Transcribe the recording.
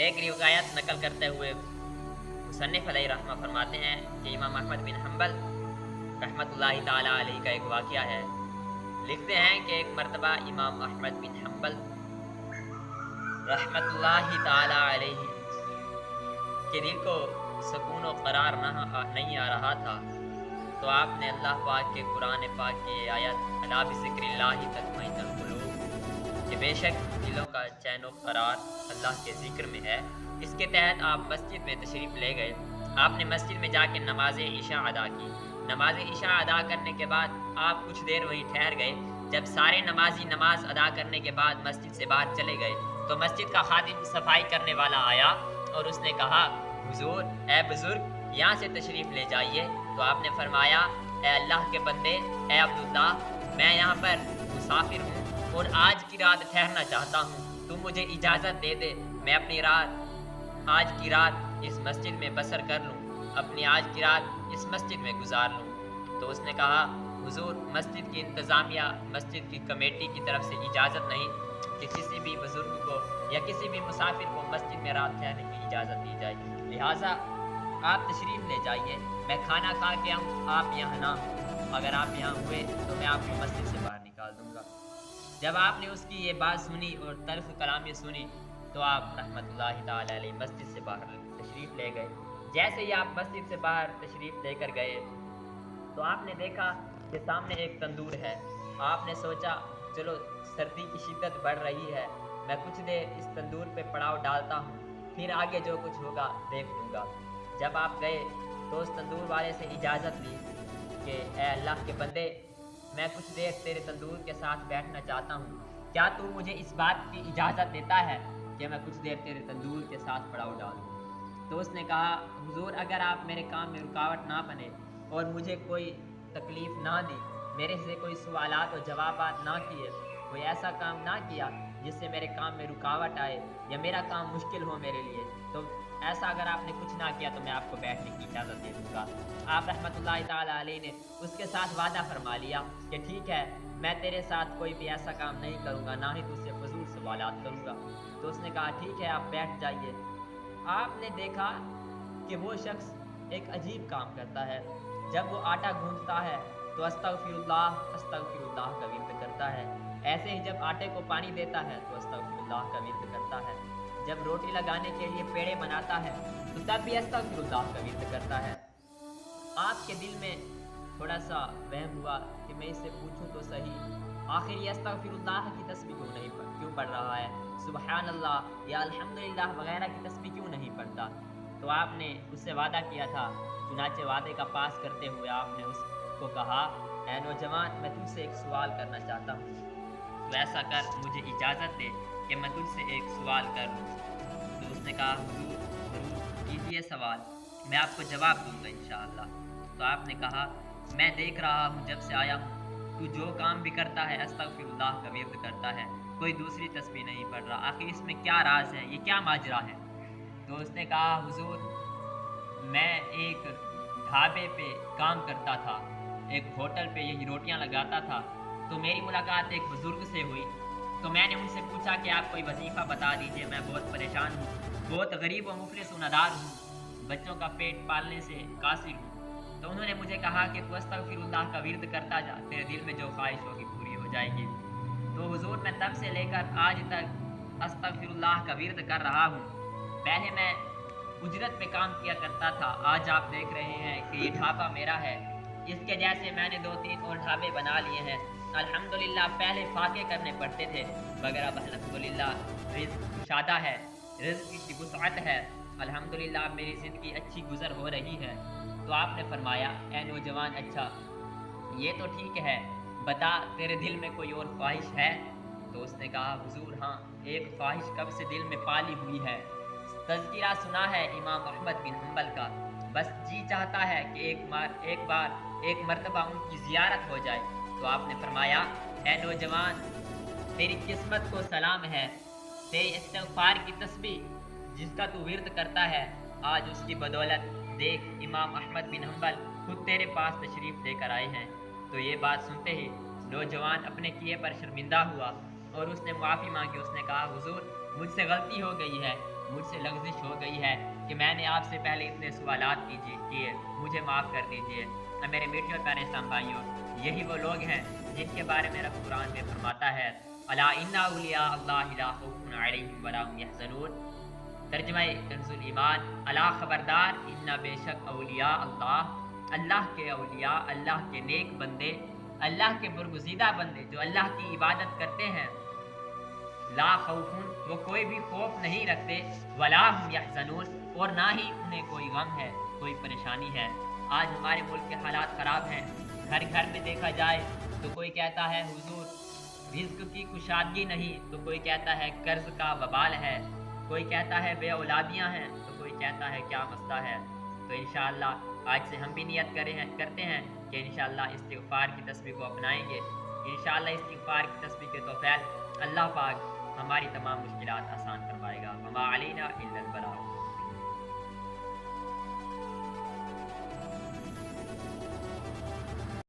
एक रिवायत नकल करते हुए मुसन्निफ़ अलैहि रहमा फरमाते हैं कि इमाम अहमद बिन हम्बल रहमतुल्लाहि ताला अलैहि का एक वाक़या है। लिखते हैं कि एक मर्तबा इमाम अहमद बिन हम्बल रहमतुल्लाहि ताला अलैहि के दिल को सुकून और करार नहीं आ रहा था, तो आपने अल्लाह पाक के कुरान पाक की ये आयत अला बिज़िक्रिल्लाहि तत्मइन्नुल क़ुलूब कि बेशक दिलों का चैन और करार अल्लाह के ज़िक्र में है। इसके तहत आप मस्जिद में तशरीफ़ ले गए। आपने मस्जिद में जाके नमाज इशा अदा की। नमाज इशा अदा करने के बाद आप कुछ देर वहीं ठहर गए। जब सारे नमाजी नमाज अदा करने के बाद मस्जिद से बाहर चले गए तो मस्जिद का खादिम सफाई करने वाला आया और उसने कहा, हुजूर ए बुजुर्ग यहाँ से तशरीफ़ ले जाइए। तो आपने फरमाया, ए अल्लाह के बंदे, ए अब्दुल्ला, मैं यहाँ पर मुसाफिर हूँ और आज की रात ठहरना चाहता हूँ, तुम मुझे इजाज़त दे दे, मैं अपनी रात आज की रात इस मस्जिद में बसर कर लूँ, अपनी आज की रात इस मस्जिद में गुजार लूँ। तो उसने कहा, हुजूर मस्जिद की इंतज़ामिया, मस्जिद की कमेटी की तरफ से इजाज़त नहीं कि किसी भी बुज़ुर्ग को या किसी भी मुसाफिर को मस्जिद में रात ठहरने की इजाज़त दी जाए, लिहाजा आप तशरीफ़ ले जाइए, मैं खाना खा के आऊँ, आप यहाँ ना हो, अगर आप यहाँ हुए तो मैं आपको मस्जिद से बाहर निकाल दूँगा। जब आपने उसकी ये बात सुनी और तर्फ़ कलामी सुनी तो आप रहमतुल्लाहि ताला अलैहि मस्जिद से बाहर तशरीफ़ ले गए। जैसे ही आप मस्जिद से बाहर तशरीफ़ लेकर गए तो आपने देखा कि सामने एक तंदूर है। आपने सोचा, चलो सर्दी की शिद्दत बढ़ रही है, मैं कुछ देर इस तंदूर पे पड़ाव डालता हूँ, फिर आगे जो कुछ होगा देख लूँगा। जब आप गए तो उस तंदूर वाले से इजाज़त ली कि ए अल्लाह के बंदे, मैं कुछ देर तेरे तंदूर के साथ बैठना चाहता हूँ, क्या तू मुझे इस बात की इजाज़त देता है कि मैं कुछ देर तेरे तंदूर के साथ पड़ाव डालूँ? तो उसने कहा, हुजूर अगर आप मेरे काम में रुकावट ना बने और मुझे कोई तकलीफ़ ना दी, मेरे से कोई सवालात और जवाबात ना किए, कोई ऐसा काम ना किया जिससे मेरे काम में रुकावट आए या मेरा काम मुश्किल हो मेरे लिए, तो ऐसा अगर आपने कुछ ना किया तो मैं आपको बैठने की इजाज़त दे दूँगा। आप रहमतुल्लाहि ताला अलैहि ने उसके साथ वादा फरमा लिया कि ठीक है, मैं तेरे साथ कोई भी ऐसा काम नहीं करूँगा, ना ही तुझसे फजूल सवालात करूँगा। तो उसने कहा, ठीक है, आप बैठ जाइए। आपने देखा कि वो शख्स एक अजीब काम करता है। जब वो आटा गूंथता है तो अस्तगफिरुल्लाह अस्तगफिरुल्लाह का विर्द करता है। ऐसे ही जब आटे को पानी देता है तो अस्तगफिरुल्लाह का विर्द करता है। जब रोटी लगाने के लिए पेड़े बनाता है तो तब भी अस्तगफिरुल्लाह का विर्द करता है। आपके दिल में थोड़ा सा वहम हुआ कि मैं इससे पूछूं तो सही, आखिर ये अस्तगफिरुल्लाह की तस्बीह क्यों पढ़ रहा है, सुबहान अल्लाह या अल्हम्दुलिल्लाह वगैरह की तस्बीह क्यों नहीं पढ़ता? तो आपने उससे वादा किया था। चुनाचे वादे का पास करते हुए आपने उसको कहा, ऐ नौजवान, मैं तुझसे एक सवाल करना चाहता हूँ, तो ऐसा कर, मुझे इजाज़त दे कि मैं तुझसे एक सवाल कर लूँ। तो उसने कहा, हुजूर ज़रूर कीजिए सवाल, मैं आपको जवाब दूँगा इंशाअल्लाह। तो आपने कहा, मैं देख रहा हूँ जब से आया हूँ, तू जो काम भी करता है अस्तगफिरुल्लाह का विर्द करता है, कोई दूसरी तस्बीह नहीं पढ़ रहा, आखिर इसमें क्या राज है, ये क्या माजरा है? तो उसने कहा, हुजूर मैं एक ढाबे पे काम करता था, एक होटल पे यही रोटियां लगाता था, तो मेरी मुलाकात एक बुज़ुर्ग से हुई। तो मैंने उनसे पूछा कि आप कोई वजीफ़ा बता दीजिए, मैं बहुत परेशान हूँ, बहुत गरीब व मुफलिस व नादार हूँ, बच्चों का पेट पालने से कासिर हूँ। तो उन्होंने मुझे कहा कि तू अस्तगफिरुल्लाह का विर्द करता जा, तेरे दिल में जो ख्वाहिश होगी पूरी हो जाएगी। तो हुजूर मैं तब से लेकर आज तक अस्तगफिरुल्लाह का विर्द कर रहा हूँ। पहले मैं उजरत पे काम किया करता था, आज आप देख रहे हैं कि ये ढाबा मेरा है, इसके जैसे मैंने 2-3 और ढाबे बना लिए हैं। अल्हम्दुलिल्लाह पहले फाके करने पड़ते थे, मगर अब अल्हम्दुलिल्लाह रिज़्क़ कुशादा है, रिज़्क़ की वुसअत है, अल्हम्दुलिल्लाह मेरी ज़िंदगी अच्छी गुज़र हो रही है। तो आपने फरमाया, ए नौजवान, अच्छा ये तो ठीक है, बता तेरे दिल में कोई और ख्वाहिश है? तो उसने कहा, हुजूर हाँ, एक ख्वाहिश कब से दिल में पाली हुई है, तज़किरा सुना है इमाम अहमद बिन हम्बल का, बस जी चाहता है कि एक मर्तबा उनकी ज़ियारत हो जाए। तो आपने फरमाया, ए नौजवान, तेरी किस्मत को सलाम है, तेरे इस्तिग़फ़ार की तस्बीह जिसका तू विर्द करता है, आज उसकी बदौलत देख इमाम अहमद बिन हम्बल खुद तेरे पास तशरीफ़ लेकर आए हैं। तो ये बात सुनते ही नौजवान अपने किए पर शर्मिंदा हुआ और उसने मुआफ़ी मांगी। उसने कहा, हुजूर मुझसे गलती हो गई है, مجھ سے لغزش ہو گئی ہے کہ میں نے آپ سے پہلے اتنے سوالات کیے، مجھے معاف کر دیجیے۔ میرے میٹھے اور پیارے اسلام بھائیوں، یہی وہ لوگ ہیں جن کے بارے میں رب قرآن میں فرماتا ہے الا ان اولیاء اللہ لا خوف علیہم ولا هم یحزنون۔ ترجمہ کنز ایمان، الا خبردار، ان بے شک اولیاء اللہ، اللہ کے اولیاء، اللہ کے نیک بندے، اللہ کے برگزیدہ بندے جو اللہ کی عبادت کرتے ہیں، لا خوف، وہ کوئی بھی خوف نہیں رکھتے، ولا هم یحزنون، اور نہ ہی انہیں کوئی غم ہے، کوئی پریشانی ہے۔ آج ہمارے ملک کے حالات خراب ہیں، گھر گھر میں دیکھا جائے تو کوئی کہتا ہے حضور رزق کی کشادگی نہیں، تو کوئی کہتا ہے قرض کا وبال ہے، کوئی کہتا ہے بے اولادیاں ہیں، تو کوئی کہتا ہے کیا مسئلہ ہے۔ تو انشاءاللہ آج سے ہم بھی نیت کرتے ہیں کہ انشاءاللہ استغفار کی تسبیح کو اپنائیں گے۔ انشاءاللہ استغفار کی تسبیح کے توفیل اللہ پاک ہماری تمام مشکلات آسان کروائے گا۔ وما علینا الا البلاغ۔